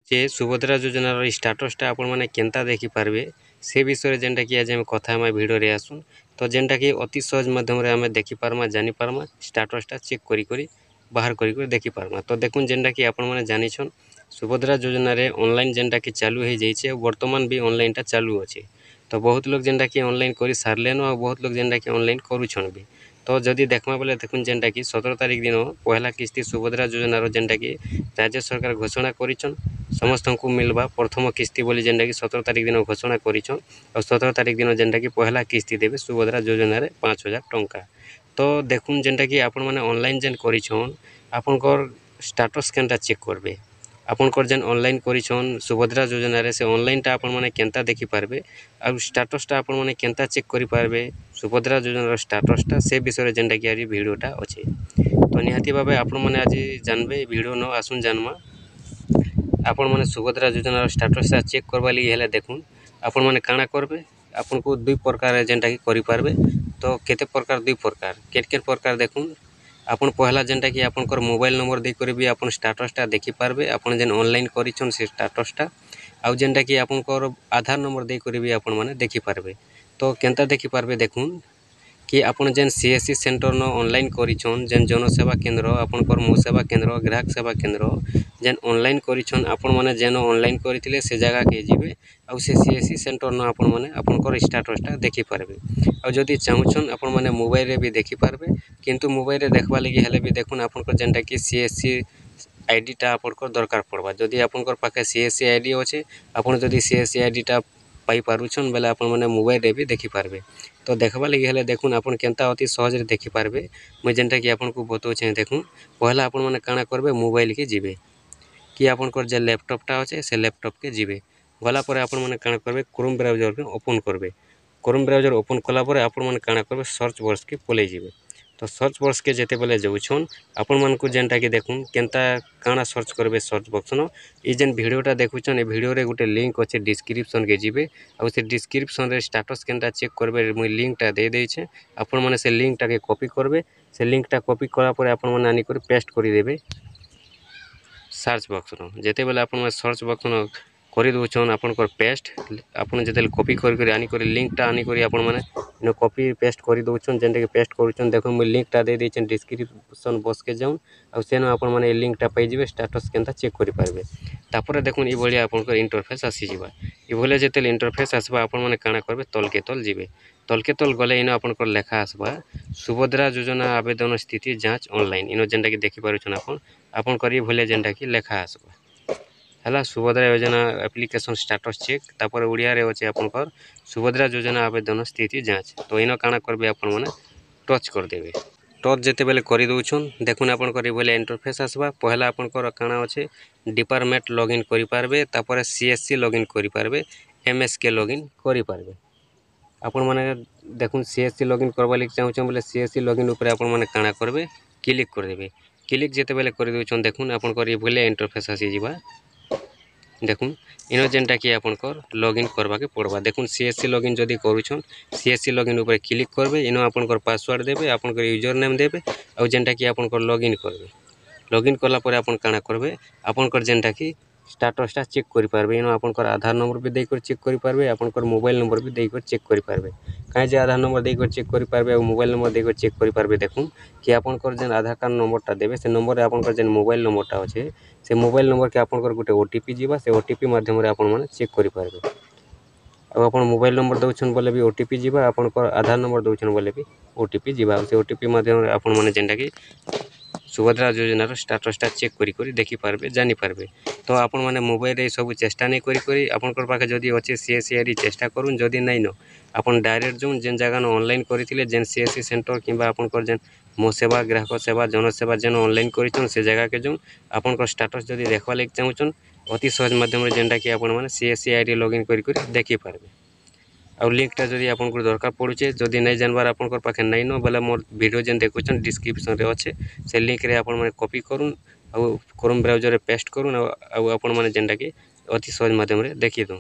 जे सुभद्रा योजनार स्टाटसटा आपण मैंने केन्ता देखिपारे से विषय जेनटा कि आज आम कथा भिडियो आसुन तो जेनटा कि अति सहज माध्यम आम देखिपार्मा जानीपार्मा स्टाटसटा चेक करी बाहर करी देखिपार्मा। तो देखुन जेनटा कि आपण मैंने जानिछन सुभद्रा योजना रे ऑनलाइन जेनटा कि चालू हो जाइए वर्तमान भी ऑनलाइनटा चालू अच्छे। तो बहुत लोग जेनटा कि ऑनलाइन कर सारे और बहुत लोग जेनटा कि ऑनलाइन करुछन भी। तो जदि देखमा बोले देखुन जेनटा कि 17 तारिख दिन पहला किस्ती सुभद्रा योजनार जेनटा कि राज्य सरकार घोषणा करिछन समस्त को मिलवा प्रथम किस्ती बोली जेनटा कि 17 तारिख दिन घोषणा करिछन और 17 तारिख दिन जेनटा कि पहला किस्ती देवे सुभद्रा योजना रे 5000 टंका। तो देखुन जेनटा कि आपण माने ऑनलाइन जेन करिछन आपनकर स्टेटस केनटा चेक करबे आपनकर जेन ऑनलाइन करिछन सुभद्रा योजना रे से ऑनलाइनटा आपण माने केनता देखि पारबे और स्टेटसटा आपण माने केनता चेक करि पारबे सुभद्रा योजनार स्टेटसटा से विषय जेनटा कि आज वीडियोटा अच्छे। तो निहाती भाबे आपण माने आज जानबे वीडियो न आसुन जानमा आपण माने सुभद्रा योजनार स्टेटसटा चेक करबा लगी हेले देखुन आपण माने काना करबे आपन को दुई प्रकार जेनटा कि करि पारबे। तो केते प्रकार दुई प्रकार केट प्रकार देखुन आपन पहला जेनटा कि आपनकर मोबाइल नंबर दे करी भी आपन स्टेटसटा देखि पारबे आपन जेन ऑनलाइन करिछन से स्टेटसटा आउ जेनटा कि आपनकर आधार नंबर दे करी भी आपन माने देखि पारबे। तो केनता देखि पारबे देखुन कि आपन जेन सीएससी सेंटर न ऑनलाइन करिछन जेन जनसेवा केंद्र आपनकर मो सेवा केंद्र ग्राहक सेवा केंद्र जेन ऑनलाइन करिछन आपन माने जेन ऑनलाइन करिथिले से जगह के जिवे आउ से सीएससी सेंटर न आपन माने आपनकर स्टेटसटा देखि पारबे। आउ जदि चाहुछन आपन माने मोबाइल रे भी देखि पारबे किंतु मोबाइल रे देखबा लगी हेले भी देखुन आपनकर जेनटा कि सीएससी आईडीटा आपनकर दरकार पड़बा। जदि आपनकर पाखे सीएससी आईडी अच्छे आपन जदि सीएससी आईडीटा पाई पारुछन बेले आपन माने मोबाइल रे भी देखि पारबे। तो देखबा लगी हेले देखुन आपन केनता अति सहज रे देखि पारबे मैं जेनटा कि आपन को बतौछे देखुन पहला आपन माने काना करबे मोबाइल के जिबे कि आपनकर जे लैपटॉपटा अच्छे से लैपटॉप के जिबे गला पर आपन माने काना करबे क्रोम ब्राउजर के ओपन करबे क्रोम ब्राउजर ओपन कला पर आपन माने काना करबे सर्च बॉक्स के पले जिबे। तो सर्च बॉक्स के जेते बेले जाउछन आपन मान को जेनटा कि देखुन केनता काना सर्च करबे सर्च बॉक्स न ई जेन वीडियोटा देखुछन ए वीडियो रे गुटे लिंक अच्छे डिस्क्रिप्शन के जिबे आ से डिस्क्रिप्शन रे स्टेटस केनटा चेक करबे मुई लिंकटा दे देइछे आपन माने से लिंकटा के कॉपी करबे से लिंकटा कॉपी कला पर आपन माने आनी कर पेस्ट करि देबे सर्च बॉक्स न जेते बेले आपन सर्च बॉक्स न करि दोछन आपनकर पेस्ट आपन जेते कॉपी करि आनी कर लिंकटा आनी कर आपन माने न कॉपी पेस्ट करि दोछन जेनटा के पेस्ट करूछन देखो मुई लिंकटा दे देछन डिस्क्रिप्शन बॉक्स के जाउन आ सेन आपन माने लिंकटा पाई जिवे स्टेटस केनता चेक करि पारबे। तापर देखुन ई भलिया आपनकर इंटरफेस आसी जिबा ई भलिया जेते इंटरफेस आसबा आपन माने काना करबे तल के तल जिबे तल के तल गले इन आपनकर लेखा आसबा सुभद्रा योजना आवेदन स्थिति जांच ऑनलाइन इन जेनटा कि देखि पारुछन आपन करी भलिया जेनटा कि लेखा आसबा हला सुभद्रा योजना एप्लिकेशन स्टेटस चेक तापर ओडिया रे अछि आपनकर सुभद्रा योजना आवेदन स्थिति जांच। तो इन काना करबे आपन माने टच कर देबे टच जेते बेले करि दोछन देखुन आपन करी भले इंटरफेस आसबा पहला आपनकर काना अछि डिपार्टमेंट लॉगिन करि पारबे तापर सीएससी लॉगिन करि पारबे एमएसके लॉगिन करि पारबे आपन माने देखुन सीएससी लॉगिन करबा लिक चाहुछन बोले सीएससी लॉगिन ऊपर आपन माने काना करबे क्लिक कर देबे क्लिक जेते बेले करि दोछन देखुन आपन करी भले इंटरफेस आसी जिबा देखुन इन जेनटा कि आपनकर लॉगिन करबा के पड़बा देखुन सीएससी लॉगिन जदि करूछन सीएससी लॉगिन ऊपर क्लिक करबे इन आपनकर पासवर्ड देबे आपनकर यूजर नेम देबे आ जेनटा कि आपनकर लॉगिन करबे लॉगिन कला पर आपन काना करबे आपनकर जेनटा कि स्टेटसटा चेक करि पारबे इन आपनकर आधार नंबर भी देकर चेक करि पारबे आपनकर मोबाइल नंबर भी देकर चेक करि पारबे काहे जे आधार नंबर देकर चेक करि पारबे और मोबाइल नंबर देकर चेक करि पारबे देखुन कि आपनकर जेन आधार कार्ड नंबरटा देबे से नंबर आपनकर जेन मोबाइल नंबरटा अछि से मोबाइल नंबर के आपनकर गुटे ओटीपी जीवा से ओटीपी माध्यम रे आपन माने चेक करि पारबे आ आपन मोबाइल नंबर दउछन बोले भी ओटीपी जीवा आपनकर आधार नंबर दउछन बोले भी ओटीपी जीवा से ओटीपी माध्यम रे आपन माने जेनटा कि सुभद्रा योजनार स्टेटसटा चेक करी देखि पारबे जानि पारबे। तो आपन माने मोबाइल रे सब चेष्टा नै करी आपनकर पाखे जदि अच्छे सीएससी आईडी चेष्टा करूँ जदि नै न आपन डायरेक्ट जोन जेन जगह न ऑनलाइन करिथिले जेन सीएससी सेंटर किंबा आपनकर जेन मो सेवा ग्राहक सेवा जनसेवा जेन ऑनलाइन करिछन से जगह के जोन आपनकर स्टेटस जदि देखबा लाग चाहुछन अति सहज माध्यम रे जेनटा कि आपन माने सीएससी आईडी लॉगिन करी देखि पारबे आ लिंकटा जदि आपनकर दरकार पड़ुछे जदि नै जानबार आपनकर पाखे नै न बोले मोर वीडियो जेन देखुछन डिस्क्रिप्शन रे अच्छे से लिंक रे आपन माने कॉपी करूँ आ क्रोम ब्राउजर रे पेस्ट करूँ आ आपन माने जेनटा कि अति सहज माध्यम रे देखि दो।